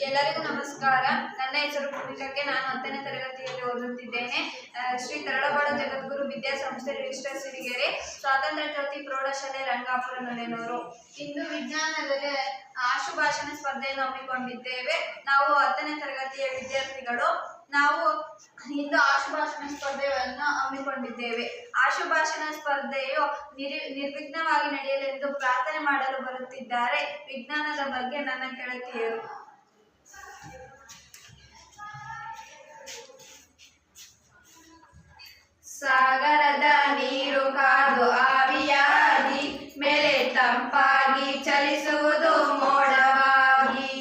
ಎಲ್ಲರಿಗೂ ನಮಸ್ಕಾರ. ನನ್ನ ಹೆಸರು ಭೂಮಿಕಾ. ನಾನು 10ನೇ ತರಗತಿಯಲ್ಲಿ ಓದುತ್ತಿದ್ದೇನೆ. ಶ್ರೀ ತರಳಬಾಳು ಜಗದ್ಗುರು ವಿದ್ಯಾಸಂಸ್ಥೆ ರಿಜಿಸ್ಟರ್ ಸಿರಿಗೆರೆ, ಸ್ವಾತಂತ್ರ್ಯ ಜ್ಯೋತಿ ಪ್ರೌಢಶಾಲೆ ರಂಗಾಪುರ ನುಲೇನೂರು. ಇಂದು ವಿಜ್ಞಾನದಲ್ಲಿ ಆಶುಭಾಷಣ ಸ್ಪರ್ಧೆಯನ್ನು ಹಮ್ಮಿಕೊಂಡಿದ್ದೇವೆ. ನಾವು 10ನೇ ತರಗತಿಯ ವಿದ್ಯಾರ್ಥಿಗಳು. ನಾವು ಇಂದು ಆಶುಭಾಷಣ ಸ್ಪರ್ಧೆಯನ್ನು ಹಮ್ಮಿಕೊಂಡಿದ್ದೇವೆ. ಆಶುಭಾಷಣ ಸ್ಪರ್ಧೆಯು ನಿರ್ವಿಘ್ನವಾಗಿ ನಡೆಯಲೆಂದು ಪ್ರಾರ್ಥನೆ ಮಾಡಲು ಬರುತ್ತಿದ್ದಾರೆ ವಿಜ್ಞಾನದ ಬಗ್ಗೆ ನನ್ನ ಗೆಳತಿಯರು. ಸಾಗರದ ನೀರು ಕಾದು ಆವಿಯಾಗಿ ಮೇಲೆ ತಂಪಾಗಿ ಚಲಿಸುವುದು ಮೋಡವಾಗಿ.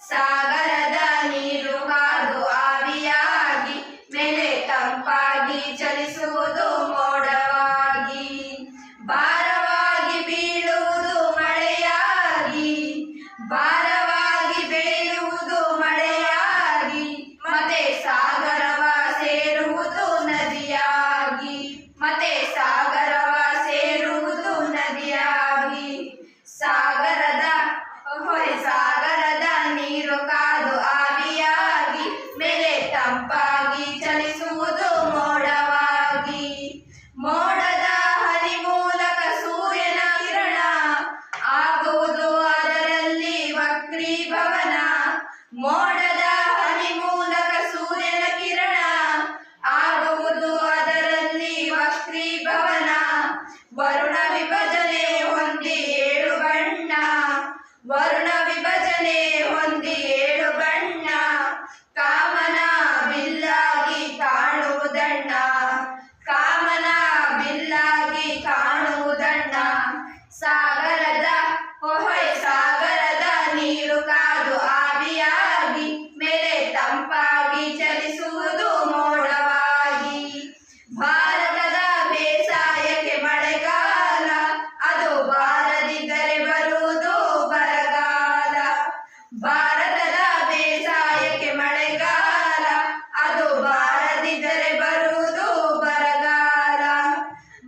ಸಾಗರದ ನೀರು ಕಾದು ಆವಿಯಾಗಿ ಮೇಲೆ ತಂಪಾಗಿ ಚಲಿಸುವುದು ಮೋಡವಾಗಿ. ಭಾರವಾಗಿ ಬೀಳುವುದು ಮಳೆಯಾಗಿ, ಭಾರವಾಗಿ ಬೆಳೆಯುವುದು ಮಳೆಯಾಗಿ, ಮತ್ತೆ ಸಾಗರವ ಸೇರುವುದು ನದಿಯಾಗಿ, ಮತ್ತೆ ಸಾಗರವ ಸೇರುವುದು ನದಿಯಾಗಿ. ಸಾಗರದ ನೀರು ಕಾದು ಆವಿಯಾಗಿ ಮೇಲೆ ತಂಪಾಗಿ ಚಲಿಸುವುದು ಮೋಡವಾಗಿ. ಮೋಡದ ಹನಿ ಮೂಲಕ ಸೂರ್ಯನ ಕಿರಣ ಆಗುವುದು ಅದರಲ್ಲಿ ವಕ್ರೀಭವನ. ಮೋಡದ ಹನಿ ಮೂಲಕ ಸೂರ್ಯನ ಕಿರಣ ಆಗುವುದು ಅದರಲ್ಲಿ ವಕ್ರೀಭವನ. ವರುಣ ವಿಭಜನೆ ಹೊಂದಿ 7 ಬಣ್ಣ, ವರುಣ ವಿಭಜನೆ ಹೊಂದಿ 7 ಬಣ್ಣ. ಕಾಮನ ಬಿಲ್ಲಾಗಿ ಕಾಣುವುದಣ್ಣ, ಕಾಮನ ಬಿಲ್ಲಾಗಿ ಕಾಣುವುದಣ್ಣ. ಸಾಗರದ ಸಾಗರದ ನೀರು ಕಾದು ಆವಿಯಾಗಿ ಮೇಲೆ ತಂಪಾಗಿ ಚಲಿಸುವುದು ಮೋಡವಾಗಿ. ಭಾರತದ ಬೇಸಾಯಕ್ಕೆ ಮಳೆಗಾಲ, ಅದು ಬಾರದಿದ್ದರೆ ಬರುವುದು ಬರಗಾಲ. ಭಾರತದ ಬೇಸಾಯಕ್ಕೆ ಮಳೆಗಾಲ, ಅದು ಬಾರದಿದ್ದರೆ ಬರುವುದು ಬರಗಾಲ.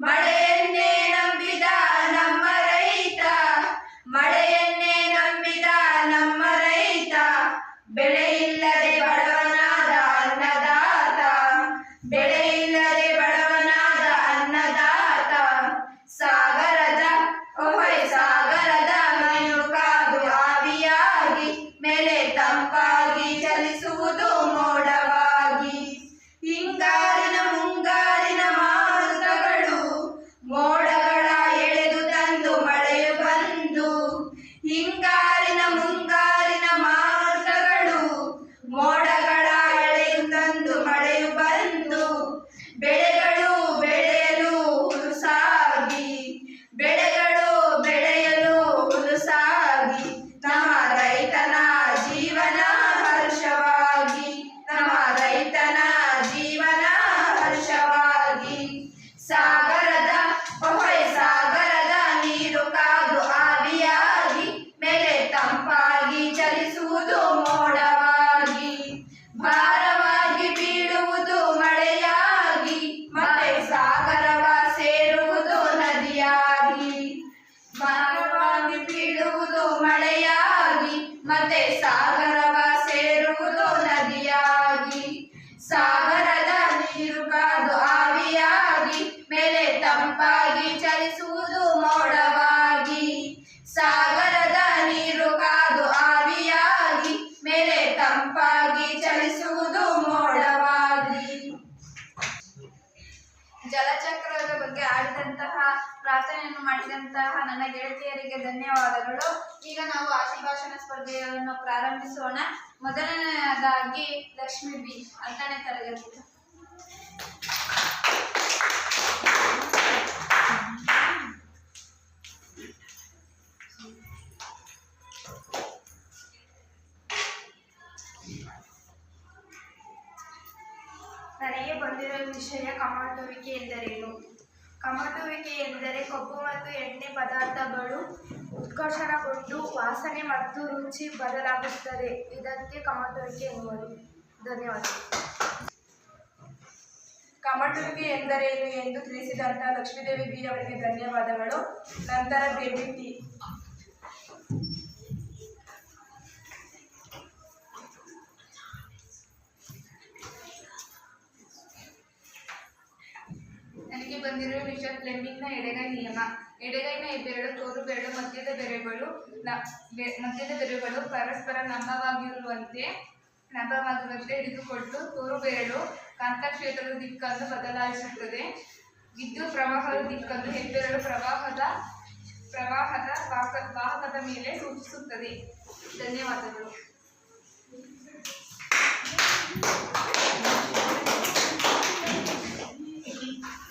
ಮಳೆಯನ್ನೇ ನಂಬಿದ ನಮ್ಮ ರೈತ, ಮಳೆಯನ್ನೇ ನಂಬಿದ ನಮ್ಮ ರೈತ. ಬೆಳೆ ಇಲ್ಲದೆ ಬಡವನಾದ ಅನ್ನದಾತ, ಬೆಳೆ ಇಲ್ಲದೆ ಬಡವನಾದ ಅನ್ನದಾತ. ಸಾಗರದ ನೀರು ಕಾದು ಆವಿಯಾಗಿ ಮೇಲೆ ತಂಪಾಗಿ ಚಲಿಸುವುದು ಮೋಡವಾಗಿ. ಹಿಂಗಾರಿನ ಮುಂಗಾರಿನ ಮಾರುತಗಳು ಮೋಡಗಳ ಎಳೆದು ತಂದು ಮಳೆಯು ಬಂದು. ಹಿಂಗಾರಿನ ಮುಂಗಾರಿನ ಮಾರುತಗಳು ಮೋಡಗಳ ಎಳೆದು ತಂದು ಮಳೆಯು ಬಂದು. ಬೆಳೆಗಳು ಬೆಳೆಯಲು ಹುಲುಸಾಗಿ, ಬೆಳೆಗಳು ಬೆಳೆಯಲು ಹುಲುಸಾಗಿ. ನಮ್ಮ ರೈತನ ಜೀವನ ಹರ್ಷವಾಗಿ, ನಮ್ಮ ರೈತನ ಜೀವನ ಹರ್ಷವಾಗಿ. ಸಾಗರದ ನೀರು ಕಾದು ಆವಿಯಾಗಿ ಮೇಲೆ ತಂಪಾಗಿ ಚಲಿಸುವುದು ಮೋಡವಾಗಿ. ಭಾರವಾಗಿ ಬೀಳುವುದು ಮಳೆಯಾಗಿ, ಮತ್ತೆ ಸಾಗರವ ಸೇರುವುದು ನದಿಯಾಗಿ. ಭಾರವಾಗಿ ಬೀಳುವುದು ಮಳೆಯಾಗಿ, ಮತ್ತೆ ಸಾಗರವ ಸೇರುವುದು ನದಿಯಾಗಿ. ಸಾಗರದ ನೀರು ಕಾದು ಆವಿಯಾಗಿ ಮೇಲೆ ತಂಪಾಗಿ ಚಲಿಸುವುದು ಮೋಡವಾಗಿ. ಸಾಗರದ ನೀರು ಕಾದು ಆವಿಯಾಗಿ ಮೇಲೆ ತಂಪಾಗಿ ಚಲಿಸುವುದು ಮೋಡವಾಗಿ. ಜಲಚಕ್ರದ ಬಗ್ಗೆ ಆಡಿದಂತಹ ಪ್ರಾರ್ಥನೆಯನ್ನು ಮಾಡಿದಂತಹ ನನ್ನ ಗೆಳತಿಯರಿಗೆ ಧನ್ಯವಾದಗಳು. ಈಗ ನಾವು ಆಶುಭಾಷಣ ಸ್ಪರ್ಧೆಯನ್ನು ಪ್ರಾರಂಭಿಸೋಣ. ಮೊದಲನೆಯದಾಗಿ ಲಕ್ಷ್ಮೀ ಬಿ, 10ನೇ ತರಗತಿ. ನನಗೆ ಬಂದಿರುವ ವಿಷಯ ಕಮಟುವಿಕೆ ಎಂದರೇನು? ಕಮಟುವಿಕೆ ಎಂದರೆ ಕೊಬ್ಬು ಮತ್ತು ಎಣ್ಣೆ ಪದಾರ್ಥಗಳು ಉತ್ಕರ್ಷಣಗೊಂಡು ವಾಸನೆ ಮತ್ತು ರುಚಿ ಬದಲಾಗುತ್ತದೆ. ಇದಕ್ಕೆ ಕಮಟುವಿಕೆ ಎನ್ನುವರು. ಧನ್ಯವಾದ. ಕಮಟುವಿಕೆ ಎಂದರೇನು ಎಂದು ತಿಳಿಸಿದಂತಹ ಲಕ್ಷ್ಮೀದೇವಿ ಬಿ ಅವರಿಗೆ ಧನ್ಯವಾದಗಳು. ನಂತರ ಬೇಬಿ ಟಿ. ಬಂದಿರುವ ವಿಷಯ ಫ್ಲೆಮಿಂಗ್ನ ಎಡಗೈ ನಿಯಮ. ಎಡಗೈನ ಹೆಬ್ಬೆರಳು, ತೋರು ಬೆರಳು, ಮಧ್ಯದ ಬೆರಳುಗಳು ಪರಸ್ಪರ ಲಂಬವಾಗಿರುವಂತೆ ಹಿಡಿದುಕೊಂಡು ತೋರು ಬೆರಳು ಕಾಂತಕ್ಷೇತ್ರದ ದಿಕ್ಕನ್ನು ಬದಲಾಯಿಸುತ್ತದೆ. ವಿದ್ಯುತ್ ಪ್ರವಾಹದ ದಿಕ್ಕನ್ನು ಹೆಬ್ಬೆರಳು ಪ್ರವಾಹದ ವಾಹಕದ ಮೇಲೆ ಸೂಚಿಸುತ್ತದೆ. ಧನ್ಯವಾದಗಳು.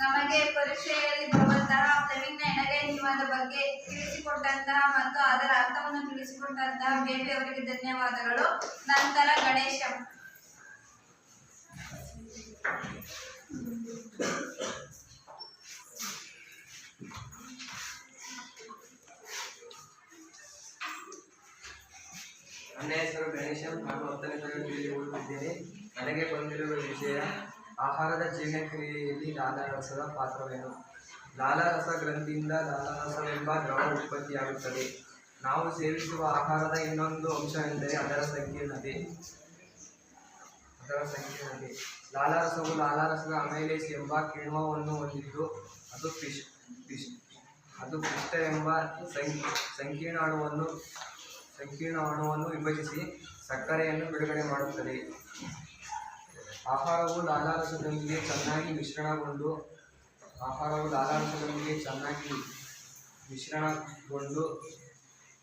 ನಮಗೆ ಪರೀಕ್ಷೆಯಲ್ಲಿ ಬರುವಂತಹ ಫ್ಲೆಮಿಂಗ್ನ ಎಡಗೈ ನಿಯಮದ ಬಗ್ಗೆ ತಿಳಿಸಿಕೊಟ್ಟಂತಹ ಮತ್ತು ಅದರ ಅರ್ಥವನ್ನು ತಿಳಿಸಿಕೊಟ್ಟಂತಹ ಬೇಬಿ ಅವರಿಗೆ ಧನ್ಯವಾದಗಳು. ನಂತರ ಗಣೇಶ. ನನ್ನ ಹೆಸರು ಗಣೇಶನ್. ನಾನು 10ನೇ ತರಗತಿಯಲ್ಲಿ ಓದುತ್ತಿದ್ದೇನೆ. ನನಗೆ ಬಂದಿರುವ ವಿಷಯ ಆಹಾರದ ಜೀರ್ಣಕ್ರಿಯೆಯಲ್ಲಿ ಲಾಲಾರಸದ ಪಾತ್ರವೇನು. ಲಾಲಾರಸ ಗ್ರಂಥಿಯಿಂದ ಲಾಲಾರಸವೆಂಬ ದ್ರವ ಉತ್ಪತ್ತಿಯಾಗುತ್ತದೆ. ನಾವು ಸೇವಿಸುವ ಆಹಾರದ ಇನ್ನೊಂದು ಅಂಶವೆಂದರೆ ಅದರ ಸಂಕೀರ್ಣತೆ. ಲಾಲಾರಸವು ಲಾಲಾರಸದ ಅಮೈಲೇಸ್ ಎಂಬ ಕಿಣ್ವವನ್ನು ಹೊಂದಿದ್ದು ಅದು ಪಿಷ್ಟ ಎಂಬ ಸಂಕೀರ್ಣ ಅಣುವನ್ನು ವಿಭಜಿಸಿ ಸಕ್ಕರೆಯನ್ನು ಬಿಡುಗಡೆ ಮಾಡುತ್ತದೆ. ಆಹಾರವು ಲಾಲಾರಸದೊಂದಿಗೆ ಚೆನ್ನಾಗಿ ಮಿಶ್ರಣಗೊಂಡು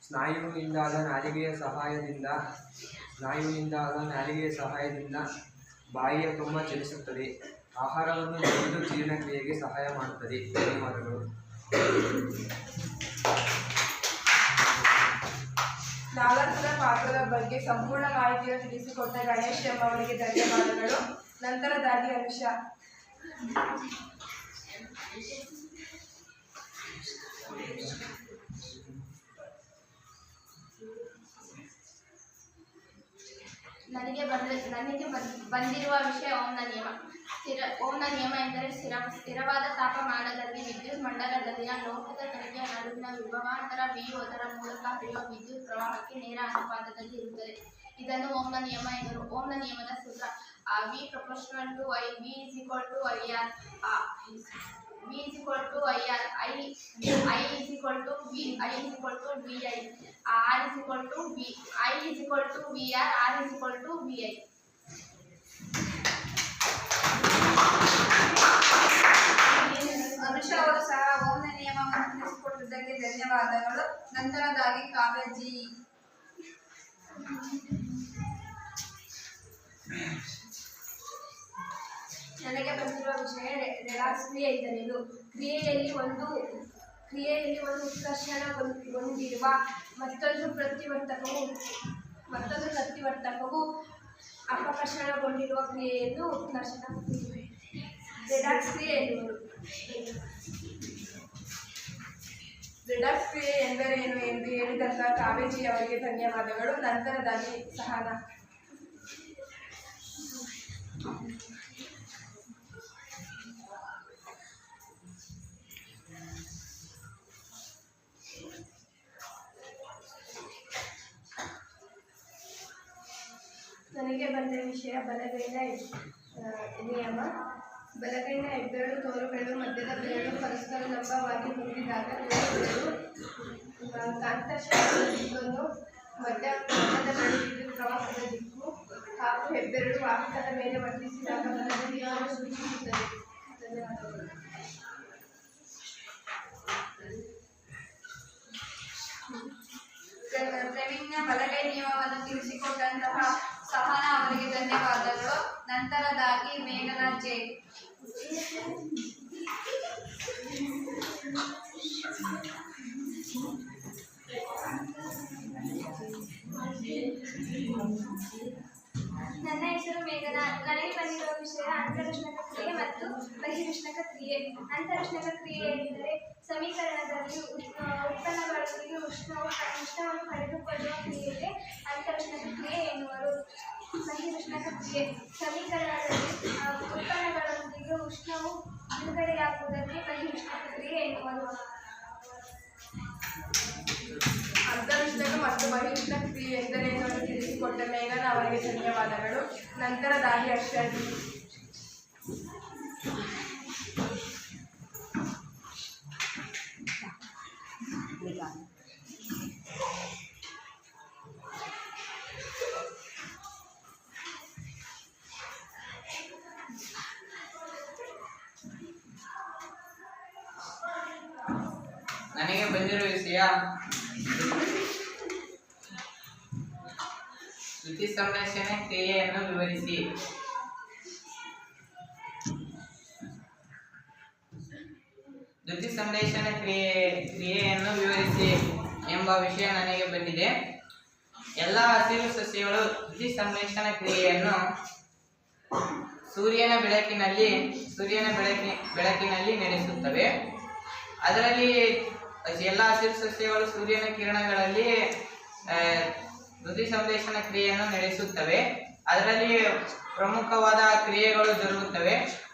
ಸ್ನಾಯುವಿನಿಂದಾದ ನಾಲಿಗೆಯ ಸಹಾಯದಿಂದ ಬಾಯಿಯ ತುಂಬ ಚಲಿಸುತ್ತದೆ. ಆಹಾರವನ್ನು ಜರಿದು ಜೀರ್ಣಕ್ರಿಯೆಗೆ ಸಹಾಯ ಮಾಡುತ್ತದೆ. ಧನ್ಯವಾದಗಳು. ಲಾಲಾರಸದ ಪಾತ್ರದ ಬಗ್ಗೆ ಸಂಪೂರ್ಣ ಮಾಹಿತಿಯನ್ನು ತಿಳಿಸಿಕೊಟ್ಟ ಗಣೇಶ್ ಅವರಿಗೆ ಧನ್ಯವಾದಗಳು. ನಂತರದಾಗಿ ಅನುಷಾ. ನನಗೆ ಬಂದಿರುವ ವಿಷಯ ಓಂನ ನಿಯಮ. ಓಂನ ನಿಯಮ ಎಂದರೆ ಸ್ಥಿರವಾದ ತಾಪಮಾನದಲ್ಲಿ ವಿದ್ಯುತ್ ಮಂಡಲದಲ್ಲಿನ ಲೋಹದ ತಲೆಗೆ ನಡುವಿನ ವಿಭವಾಂತರ V ಅದರ ಮೂಲಕ ಹರಿಯುವ ವಿದ್ಯುತ್ ಪ್ರವಾಹಕ್ಕೆ ನೇರ ಅನುಪಾತದಲ್ಲಿ ಇರುತ್ತದೆ. ಇದನ್ನು ಓಂನ ನಿಯಮ ಎಂದರು. ಓಂನ ನಿಯಮದ ಸೂತ್ರ V proportional to I. V is equal to IR. V is equal to IR. I is equal to V. I is equal to VI. R is equal to V. I is equal to VR. R is equal to VI. Anusha ಅವರು ಸಹ ಓಂನ ನಿಯಮವನ್ನು ತಿಳಿಸಿಕೊಟ್ಟಿದ್ದಕ್ಕೆ ಧನ್ಯವಾದಗಳು. ನಂತರದಾಗಿ ಕಾವ್ಯಜಿ. ನನಗೆ ಬಂದಿರುವ ವಿಷಯ redox ಕ್ರಿಯೆ ಎಂದರೇನು. ಕ್ರಿಯೆಯಲ್ಲಿ ಒಂದು ಉತ್ಕರ್ಷಣಗೊಂಡಿರುವ ಮತ್ತೊಂದು ಪ್ರತಿವರ್ತಕವು ಅಪಕರ್ಷಣಗೊಂಡಿರುವ ಕ್ರಿಯೆಯನ್ನು ಉತ್ಕರ್ಷಣ ರೆಡಾಕ್ಸ್ ಕ್ರಿಯೆ ಎನ್ನುವರು. ರೆಡಾಕ್ಸ್ ಕ್ರಿಯೆ ಎಂದರೇನು ಎಂದು ಹೇಳಿದಂತಹ ಕಾವೇಜಿ ಅವರಿಗೆ ಧನ್ಯವಾದಗಳು. ನಂತರದಾಗಿ ಸಹನಾ. ನನಗೆ ಬಂದ ವಿಷಯ ಬಲಗೈನ ನಿಯಮ. ಬಲಗೈನ ಹೆಬ್ಬೆರಳು, ತೋರು ಬೆರಳು, ಮಧ್ಯದ ಬೆರಳು ಪರಸ್ಪರ ಲಂಬವಾಗಿ ಹೊಂದಿದಾಗ ತೋರು ಬೆರಳು ಕಾಂತಕ್ಷೇತ್ರದ ದಿಕ್ಕನ್ನು, ಮಧ್ಯದ ಬೆರಳು ವಿದ್ಯುತ್ ಪ್ರವಾಹದ ದಿಕ್ಕು ಹಾಗೂ ಹೆಬ್ಬೆರಳು ವಾಹಕದ ಮೇಲೆ ವರ್ತಿಸಿದಾಗ ಬಲದ ದಿಕ್ಕನ್ನು ಸೂಚಿಸುತ್ತದೆ. ಧನ್ಯವಾದಗಳು. ಫ್ಲೆಮಿಂಗ್ನ ಬಲಗೈ ನಿಯಮವನ್ನು ತಿಳಿಸಿಕೊಟ್ಟಂತಹ ಸಹನಾ ಅವರಿಗೆ ಧನ್ಯವಾದಗಳು. ನಂತರದಾಗಿ ಮೇಘನಾ ಜೆ. ನನ್ನ ಹೆಸರು ಮೇಘನಾ. ನನಗೆ ಬಂದಿರುವ ವಿಷಯ ಅಂತರುಷ್ಣಕ ಕ್ರಿಯೆ ಮತ್ತು ಬಹಿರುಷ್ಣಕ ಕ್ರಿಯೆ. ಅಂತರುಷ್ಣಕ ಕ್ರಿಯೆ ಎಂದರೆ ಸಮೀಕರಣದಲ್ಲಿ ಉತ್ಪನ್ನಗಳೊಂದಿಗೆ ಉಷ್ಣವನ್ನು ಪಡೆದುಕೊಳ್ಳುವ ಕ್ರಿಯೆಗೆ ಅಂತರುಷ್ಣಕ ಕ್ರಿಯೆ ಎನ್ನುವರು. ಬಹಿರುಷ್ಣಕ ಕ್ರಿಯೆ ಸಮೀಕರಣದಲ್ಲಿ ಉತ್ಪನ್ನಗಳೊಂದಿಗೆ ಉಷ್ಣವು ಬಿಡುಗಡೆಯಾಗುವುದಕ್ಕೆ ಬಹಿರುಷ್ಣಕ ಕ್ರಿಯೆ ಎನ್ನುವರು. ಅಂತರುಷ್ಣಕ ಮತ್ತು ಬಹಿರುಷ್ಣಕ ಕ್ರಿಯೆ ಎಂದರೇನು ಎಂದು ತಿಳಿಸಿಕೊಟ್ಟ ಮೇಘನಾ ಅವರಿಗೆ ಧನ್ಯವಾದಗಳು. ನಂತರದಾಗಿ ಅಶ್ವತಿ. ನನಗೆ ಬಂದಿರುವ ವಿಷಯ ದ್ಯುತಿ ಸಂಶ್ಲೇಷಣೆ ಕ್ರಿಯೆಯನ್ನು ವಿವರಿಸಿ. ದ್ಯುತಿ ಸಂಶ್ಲೇಷಣೆ ಕ್ರಿಯೆಯನ್ನು ವಿವರಿಸಿ ಎಂಬ ವಿಷಯ ನನಗೆ ಬಂದಿದೆ. ಎಲ್ಲ ಹಸಿರು ಸಸ್ಯಗಳು ದ್ಯುತಿ ಸಂಶ್ಲೇಷಣಾ ಕ್ರಿಯೆಯನ್ನು ಸೂರ್ಯನ ಬೆಳಕಿನಲ್ಲಿ ನಡೆಸುತ್ತವೆ. ಅದರಲ್ಲಿ ಎಲ್ಲ ಹಸಿರು ಸಸ್ಯಗಳು ಸೂರ್ಯನ ಕಿರಣಗಳಲ್ಲಿ ದ್ಯುತಿ ಸಂಶ್ಲೇಷಣಾ ಕ್ರಿಯೆಯನ್ನು ನಡೆಸುತ್ತವೆ. ಅದರಲ್ಲಿ ಪ್ರಮುಖವಾದ ಕ್ರಿಯೆಗಳು ಜರುಗುತ್ತವೆ.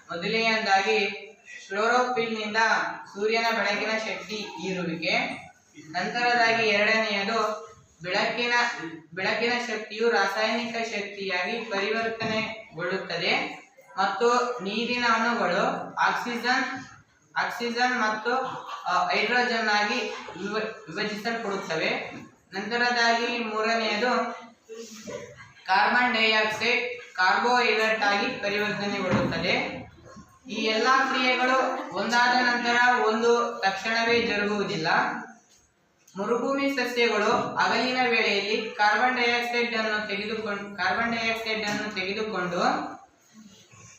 ಮೊದಲನೆಯದಾಗಿ ಕ್ಲೋರೋಫಿಲ್ನಿಂದ ಸೂರ್ಯನ ಬೆಳಕಿನ ಶಕ್ತಿ ಹೀರುವಿಕೆ. ನಂತರದಾಗಿ ಎರಡನೆಯದು ಬೆಳಕಿನ ಶಕ್ತಿಯು ರಾಸಾಯನಿಕ ಶಕ್ತಿಯಾಗಿ ಪರಿವರ್ತನೆಗೊಳ್ಳುತ್ತದೆ ಮತ್ತು ನೀರಿನ ಅಣುಗಳು ಆಕ್ಸಿಜನ್ ಮತ್ತು ಹೈಡ್ರೋಜನ್ ಆಗಿ ವಿಭಜಿಸಲ್ಪಡುತ್ತವೆ. ನಂತರದಾಗಿ ಮೂರನೆಯದು ಕಾರ್ಬನ್ ಡೈಆಕ್ಸೈಡ್ ಕಾರ್ಬೋಹೈಡ್ರೇಟ್ ಆಗಿ ಪರಿವರ್ತನೆಗೊಳ್ಳುತ್ತದೆ. ಈ ಎಲ್ಲ ಕ್ರಿಯೆಗಳು ಒಂದಾದ ನಂತರ ಒಂದು ತಕ್ಷಣವೇ ಜರುಗುವುದಿಲ್ಲ. ಮರುಭೂಮಿ ಸಸ್ಯಗಳು ಹಗಲಿನ ವೇಳೆಯಲ್ಲಿ ಕಾರ್ಬನ್ ಡೈಆಕ್ಸೈಡ್ ಅನ್ನು ತೆಗೆದುಕೊಂಡು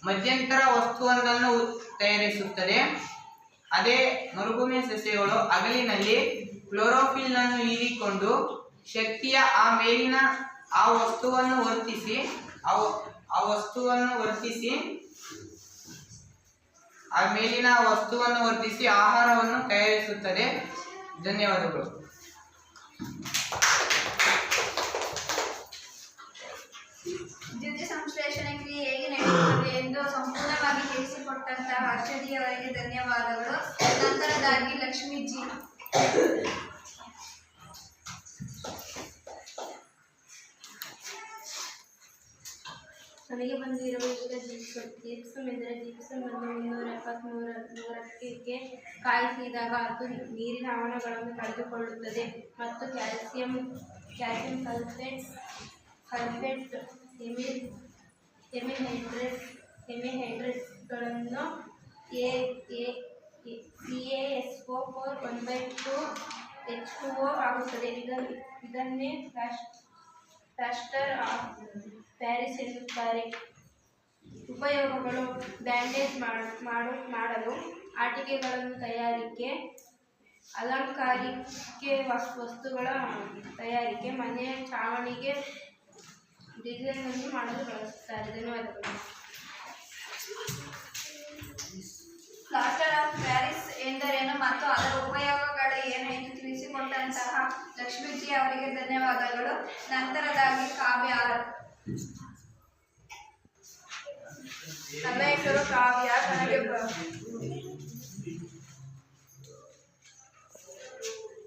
ಮಧ್ಯಂತರ ವಸ್ತುವೊಂದನ್ನು ತಯಾರಿಸುತ್ತದೆ. ಅದೇ ಮರುಭೂಮಿ ಸಸ್ಯಗಳು ಹಗಲಿನಲ್ಲಿ ಕ್ಲೋರೋಫಿಲ್ ಅನ್ನು ಹೀರಿಕೊಂಡು ಶಕ್ತಿಯ ಆ ವಸ್ತುವನ್ನು ವರ್ತಿಸಿ ಆಹಾರವನ್ನು ತಯಾರಿಸುತ್ತದೆ. ಧನ್ಯವಾದಗಳು. ದ್ಯುತಿ ಸಂಶ್ಲೇಷಣೆ ಕ್ರಿಯೆ ಹೇಗೆ ನಡೆಯುತ್ತದೆ ಎಂದು ಸಂಪೂರ್ಣವಾಗಿ ತಿಳಿಸಿಕೊಟ್ಟಂತಹ ಹರ್ಷದಿಯವರಿಗೆ ಧನ್ಯವಾದಗಳು. ನಂತರದಾಗಿ ಲಕ್ಷ್ಮೀಜಿ. ನನಗೆ ಬಂದಿರುವ ವಿಷಯ ಜಿಪ್ಸಮ್ ಎಂದರೆ ಜಿಪ್ಸಮ್ ಅನ್ನು 373ಕ್ಕೆ ಕಾಯಿಸಿದಾಗ ಅದು ನೀರಿನ ಆವರಣಗಳನ್ನು ಕಳೆದುಕೊಳ್ಳುತ್ತದೆ ಮತ್ತು ಕ್ಯಾಲ್ಸಿಯಂ ಸಲ್ಫೇಟ್ ಹೆಮಿಹೈಡ್ರೇಟ್ಗಳನ್ನು CaSO4 1/2 H2O ಆಗುತ್ತದೆ. ಇದನ್ನೇ ಪ್ಲಾಸ್ಟರ್ ಆಫ್ ಪ್ಯಾರಿಸ್ ಎನ್ನುತ್ತಾರೆ. ಉಪಯೋಗಗಳು: ಬ್ಯಾಂಡೇಜ್ ಮಾಡಲು, ಆಟಿಕೆಗಳನ್ನು ತಯಾರಿಕೆ, ಅಲಂಕಾರಿಕೆ ವಸ್ತುಗಳ ತಯಾರಿಕೆ, ಮನೆಯ ಚಾವಣಿಗೆ ಡಿಸೈನ್ ಅನ್ನು ಮಾಡಲು ಬಳಸುತ್ತಾರೆ. ಧನ್ಯವಾದಗಳು. ಪ್ಲಾಸ್ಟರ್ ಆಫ್ ಪ್ಯಾರಿಸ್ ಎಂದರೇನು ಮತ್ತು ಅದರ ಉಪಯೋಗಗಳು ಏನು ಎಂದು ತಿಳಿಸಿಕೊಟ್ಟಂತಹ ಲಕ್ಷ್ಮೀಜಿ ಅವರಿಗೆ ಧನ್ಯವಾದಗಳು. ನಂತರದಾಗಿ ಕಾವ್ಯ. ನನ್ನ ಹೆಸರು ಕಾವ್ಯ.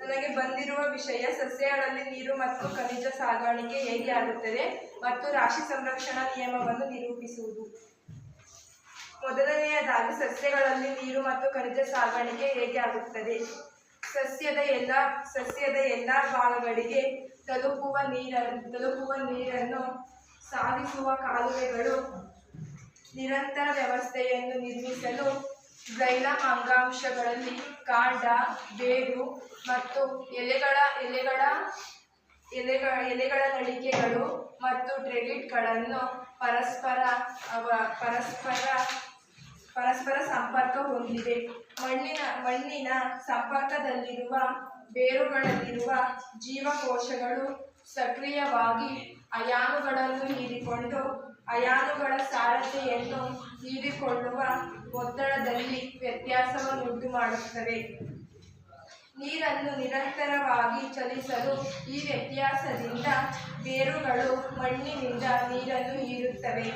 ನನಗೆ ಬಂದಿರುವ ವಿಷಯ ಸಸ್ಯಗಳಲ್ಲಿ ನೀರು ಮತ್ತು ಖನಿಜ ಸಾಗಾಣಿಕೆ ಹೇಗೆ ಆಗುತ್ತದೆ ಮತ್ತು ರಾಶಿ ಸಂರಕ್ಷಣಾ ನಿಯಮವನ್ನು ನಿರೂಪಿಸುವುದು. ಮೊದಲನೆಯದಾಗಿ ಸಸ್ಯಗಳಲ್ಲಿ ನೀರು ಮತ್ತು ಖನಿಜ ಸಾಗಾಣಿಕೆ ಹೇಗೆ ಆಗುತ್ತದೆ. ಸಸ್ಯದ ಎಲ್ಲ ಭಾಗಗಳಿಗೆ ತಲುಪುವ ನೀರನ್ನು ಸಾಗಿಸುವ ಕಾಲುವೆಗಳು ನಿರಂತರ ವ್ಯವಸ್ಥೆಯನ್ನು ನಿರ್ಮಿಸಲು ಜೈಲಮ್ ಅಂಗಾಂಶಗಳಲ್ಲಿ ಕಾಂಡ, ಬೇರು ಮತ್ತು ಎಲೆಗಳ ನಳಿಕೆಗಳು ಮತ್ತು ಟ್ರೆಗಿಟ್ಗಳನ್ನು ಪರಸ್ಪರ ಸಂಪರ್ಕ ಹೊಂದಿವೆ. ಮಣ್ಣಿನ ಸಂಪರ್ಕದಲ್ಲಿರುವ ಬೇರುಗಳಲ್ಲಿರುವ ಜೀವಕೋಶಗಳು ಸಕ್ರಿಯವಾಗಿ ಅಯಾನುಗಳನ್ನು ಹೀರಿಕೊಂಡು ಅಯಾನುಗಳ ಸಾರತೆಯನ್ನು ಹೀರಿಕೊಳ್ಳುವ ಒತ್ತಡದಲ್ಲಿ ವ್ಯತ್ಯಾಸವನ್ನುಂಟು ಮಾಡುತ್ತವೆ. ನೀರನ್ನು ನಿರಂತರವಾಗಿ ಚಲಿಸಲು ಈ ವ್ಯತ್ಯಾಸದಿಂದ ಬೇರುಗಳು ಮಣ್ಣಿನಿಂದ ನೀರನ್ನು ಹೀರುತ್ತವೆ.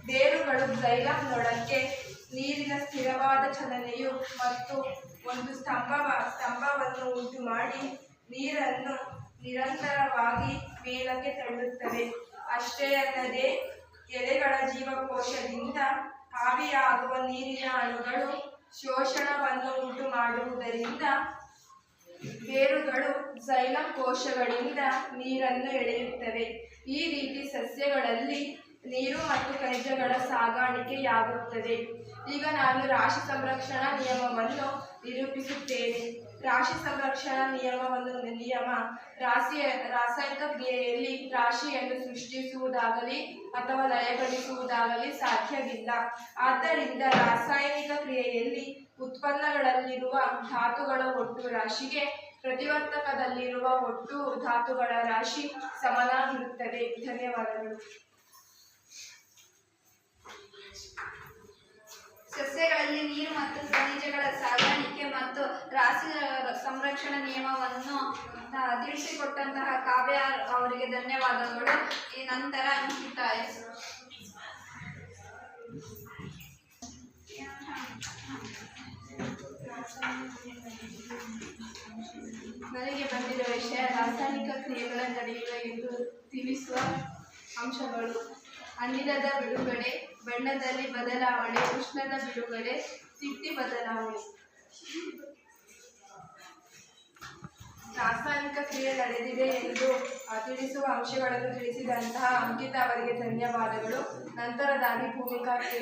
ಬೇರುಗಳು ಜೈಲಮ್ನೊಳಕ್ಕೆ ನೀರಿನ ಸ್ಥಿರವಾದ ಚಲನೆಯು ಮತ್ತು ಒಂದು ಸ್ತಂಭವನ್ನು ಉಂಟು ಮಾಡಿ ನೀರನ್ನು ನಿರಂತರವಾಗಿ ಮೇಲಕ್ಕೆ ತಳ್ಳುತ್ತವೆ. ಅಷ್ಟೇ ಅಲ್ಲದೆ ಎಲೆಗಳ ಜೀವಕೋಶದಿಂದ ಆವಿಯಾಗುವ ನೀರಿನ ಅಣುಗಳು ಶೋಷಣವನ್ನು ಉಂಟು ಮಾಡುವುದರಿಂದ ಬೇರುಗಳು ಜೈಲಮ್ ಕೋಶಗಳಿಂದ ನೀರನ್ನು ಎಳೆಯುತ್ತವೆ. ಈ ರೀತಿ ಸಸ್ಯಗಳಲ್ಲಿ ನೀರು ಮತ್ತು ಖನಿಜಗಳ ಸಾಗಾಣಿಕೆಯಾಗುತ್ತದೆ. ಈಗ ನಾನು ರಾಶಿ ಸಂರಕ್ಷಣಾ ನಿಯಮವನ್ನು ನಿರೂಪಿಸುತ್ತೇನೆ. ರಾಶಿ ಸಂರಕ್ಷಣಾ ನಿಯಮ ರಾಸಾಯನಿಕ ಕ್ರಿಯೆಯಲ್ಲಿ ರಾಶಿಯನ್ನು ಸೃಷ್ಟಿಸುವುದಾಗಲಿ ಅಥವಾ ಲಯಗೊಳಿಸುವುದಾಗಲಿ ಸಾಧ್ಯವಿಲ್ಲ. ಆದ್ದರಿಂದ ರಾಸಾಯನಿಕ ಕ್ರಿಯೆಯಲ್ಲಿ ಉತ್ಪನ್ನಗಳಲ್ಲಿರುವ ಧಾತುಗಳ ಒಟ್ಟು ರಾಶಿಗೆ ಪ್ರತಿವರ್ತಕದಲ್ಲಿರುವ ಒಟ್ಟು ಧಾತುಗಳ ರಾಶಿ ಸಮನಾಗಿರುತ್ತದೆ. ಧನ್ಯವಾದಗಳು. ಸಸ್ಯಗಳಲ್ಲಿ ನೀರು ಮತ್ತು ಖನಿಜಗಳ ಸಾಗಾಣಿಕೆ ಮತ್ತು ರಾಶಿ ಸಂರಕ್ಷಣಾ ನಿಯಮವನ್ನು ತಿಳಿಸಿಕೊಟ್ಟಂತಹ ಕಾವ್ಯ ಅವರಿಗೆ ಧನ್ಯವಾದಗಳು. ಈ ನಂತರ ಅಂಕಿತಾ ಎಸ್. ನನಗೆ ಬಂದಿರುವ ವಿಷಯ ರಾಸಾಯನಿಕ ಕ್ರಿಯೆಗಳ ನಡೆಯುವ ಎಂದು ತಿಳಿಸುವ ಅಂಶಗಳು: ಅನಿಲದ ಬಿಡುಗಡೆ, ಬಣ್ಣದಲ್ಲಿ ಬದಲಾವಣೆ, ಉಷ್ಣದ ಬಿಡುಗಡೆ, ಸ್ಥಿತಿ ಬದಲಾವಣೆ. ರಾಸಾಯನಿಕ ಕ್ರಿಯೆ ನಡೆದಿದೆ ಎಂದು ತಿಳಿಸುವ ಅಂಶಗಳನ್ನು ತಿಳಿಸಿದಂತಹ ಅಂಕಿತಾ ಅವರಿಗೆ ಧನ್ಯವಾದಗಳು. ನಂತರದಾಗಿ ಭೂಮಿಕಾ ಕೆ.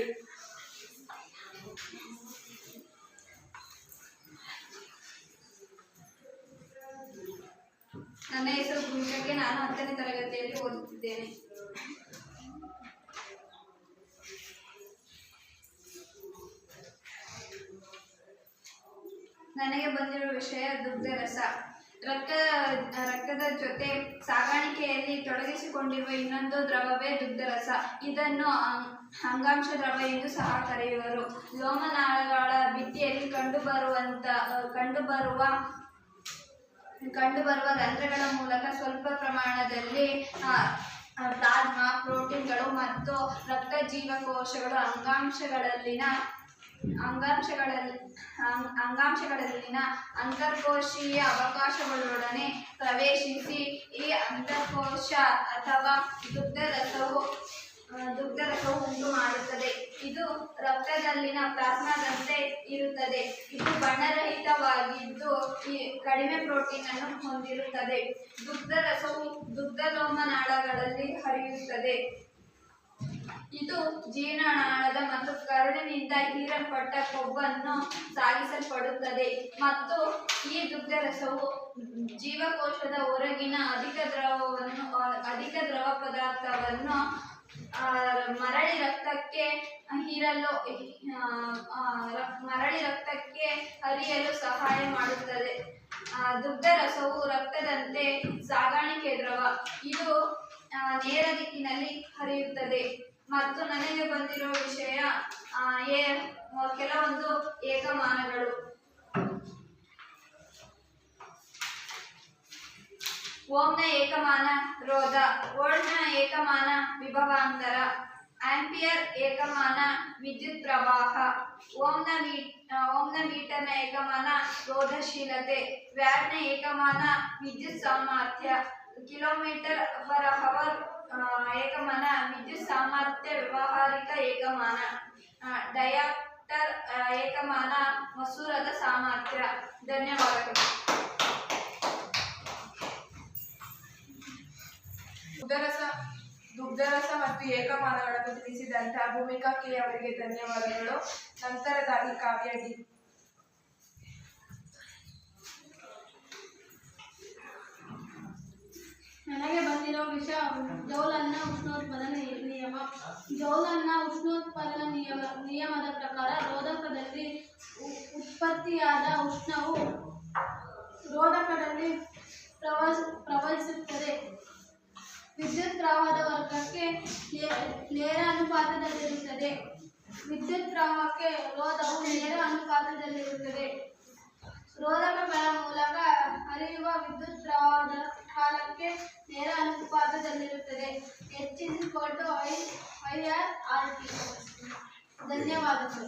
ನನ್ನ ಹೆಸರು ಭೂಮಿಕಾ. ನಾನು 10ನೇ ತರಗತಿಯಲ್ಲಿ ಓದುತ್ತಿದ್ದೇನೆ. ನನಗೆ ಬಂದಿರುವ ವಿಷಯ ದುಗ್ಧರಸ. ರಕ್ತದ ಜೊತೆ ಸಾಗಾಣಿಕೆಯಲ್ಲಿ ತೊಡಗಿಸಿಕೊಂಡಿರುವ ಇನ್ನೊಂದು ದ್ರವವೇ ದುಗ್ಧರಸ. ಇದನ್ನು ಅಂಗಾಂಶ ದ್ರವ ಎಂದು ಸಹ ಕರೆಯುವರು. ಲೋಮನಾಳಗಳ ಭಿತ್ತಿಯಲ್ಲಿ ಕಂಡುಬರುವ ರಂಧ್ರಗಳ ಮೂಲಕ ಸ್ವಲ್ಪ ಪ್ರಮಾಣದಲ್ಲಿ ಪ್ಲಾಸ್ಮಾ, ಪ್ರೋಟೀನ್ಗಳು ಮತ್ತು ರಕ್ತ ಜೀವಕೋಶಗಳು ಅಂಗಾಂಶಗಳಲ್ಲಿನ ಅಂತರ್ಕೋಶೀಯ ಅವಕಾಶಗಳೊಡನೆ ಪ್ರವೇಶಿಸಿ ಈ ಅಂತರ್ಕೋಶ ಅಥವಾ ದುಗ್ಧರಸವು ಉಂಟು ಮಾಡುತ್ತದೆ. ಇದು ರಕ್ತದಲ್ಲಿನ ಪ್ಲಾಸ್ಮಾದಂತೆ ಇರುತ್ತದೆ. ಇದು ಬಣ್ಣರಹಿತವಾಗಿದ್ದು ಕಡಿಮೆ ಪ್ರೋಟೀನ್ ಅನ್ನು ಹೊಂದಿರುತ್ತದೆ. ದುಗ್ಧರಸವು ದುಗ್ಧಲೋಮನಾಳಗಳಲ್ಲಿ ಹರಿಯುತ್ತದೆ. ಇದು ಜೀರ್ಣನಾಳದ ಮತ್ತು ಕರುಳಿನಿಂದ ಹೀರಲ್ಪಟ್ಟ ಕೊಬ್ಬನ್ನು ಸಾಗಿಸಲ್ಪಡುತ್ತದೆ ಮತ್ತು ಈ ದುಗ್ಧರಸವು ಜೀವಕೋಶದ ಹೊರಗಿನ ಅಧಿಕ ದ್ರವ ಪದಾರ್ಥವನ್ನು ಮರಳಿ ರಕ್ತಕ್ಕೆ ಹರಿಯಲು ಸಹಾಯ ಮಾಡುತ್ತದೆ. ದುಗ್ಧರಸವು ರಕ್ತದಂತೆ ಸಾಗಾಣಿಕೆ ದ್ರವ. ಇದು ನೇರ ದಿಕ್ಕಿನಲ್ಲಿ ಹರಿಯುತ್ತದೆ. ಮತ್ತು ನನಗೆ ಬಂದಿರುವ ವಿಷಯ ಕೆಲವೊಂದು ಏಕಮಾನಗಳು. ಓಮ್ನ ಏಕಮಾನ ರೋಧ, ವೋಲ್ಟ್ನ ಏಕಮಾನ ವಿಭವಾಂತರ, ಆಂಪಿಯರ್ ಏಕಮಾನ ವಿದ್ಯುತ್ ಪ್ರವಾಹ, ಓಮ್ನ ಮೀಟರ್ನ ಏಕಮಾನ ರೋಧಶೀಲತೆ, ವ್ಯಾಟ್ನ ಏಕಮಾನ ವಿದ್ಯುತ್ ಸಾಮರ್ಥ್ಯ, km/h ಏಕಮಾನ ವಿದ್ಯುತ್ ಸಾಮರ್ಥ್ಯ ವ್ಯಾವಹಾರಿಕ ಏಕಮಾನ, ಡಯಾಪ್ಟರ್ ಏಕಮಾನ ಮಸೂರದ ಸಾಮರ್ಥ್ಯ. ಧನ್ಯವಾದಗಳು. ದುಗ್ಧರಸ ಮತ್ತು ಏಕಮಾನಗಳನ್ನು ತಿಳಿಸಿದಂತಹ ಭೂಮಿಕಾ ಕೆ ಅವರಿಗೆ ಧನ್ಯವಾದಗಳು. ನಂತರದಾಗಿ ಕಾವ್ಯ ಡಿ. ನನಗೆ ಬಂದಿರೋ ವಿಷಯ ಜೌಲನ್ನ ಉಷ್ಣೋತ್ಪಾದನಾ ನಿಯಮ. ಜೌಲನ್ನ ಉಷ್ಣೋತ್ಪಾದನಾ ನಿಯಮದ ಪ್ರಕಾರ ರೋಧಕದಲ್ಲಿ ಉತ್ಪತ್ತಿಯಾದ ಉಷ್ಣವು ರೋಧಕದಲ್ಲಿ ಪ್ರವಹಿಸುತ್ತದೆ. ವಿದ್ಯುತ್ ಪ್ರವಾಹದ ವರ್ಗಕ್ಕೆ ನೇರ ಅನುಪಾತದಲ್ಲಿರುತ್ತದೆ. ವಿದ್ಯುತ್ ಪ್ರವಾಹಕ್ಕೆ ರೋಧವು ನೇರ ಅನುಪಾತದಲ್ಲಿರುತ್ತದೆ. ರೋಧಕಗಳ ಮೂಲಕ ಹರಿಯುವ ವಿದ್ಯುತ್ ಪ್ರವಾಹದ ಕಾಲಕ್ಕೆ ನೇರ ಅನುಪಾತದಲ್ಲಿರುತ್ತದೆ. H=I/R/T. ಧನ್ಯವಾದಗಳು.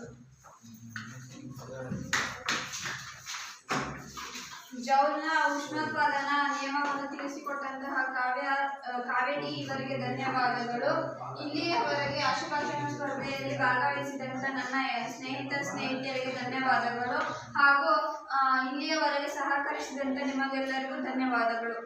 ಜೌಲ್ನ ಉಷ್ಣೋತ್ಪಾದನಾ ನಿಯಮವನ್ನು ತಿಳಿಸಿಕೊಟ್ಟಂತಹ ಕಾವ್ಯ ಡಿ ಇವರಿಗೆ ಧನ್ಯವಾದಗಳು. ಇಲ್ಲಿಯವರೆಗೆ ಆಶುಭಾಷಣ ಸ್ಪರ್ಧೆಯಲ್ಲಿ ಭಾಗವಹಿಸಿದಂಥ ನನ್ನ ಸ್ನೇಹಿತರಿಗೆ ಧನ್ಯವಾದಗಳು ಹಾಗೂ ಇಲ್ಲಿಯವರೆಗೆ ಸಹಕರಿಸಿದಂಥ ನಿಮಗೆಲ್ಲರಿಗೂ ಧನ್ಯವಾದಗಳು.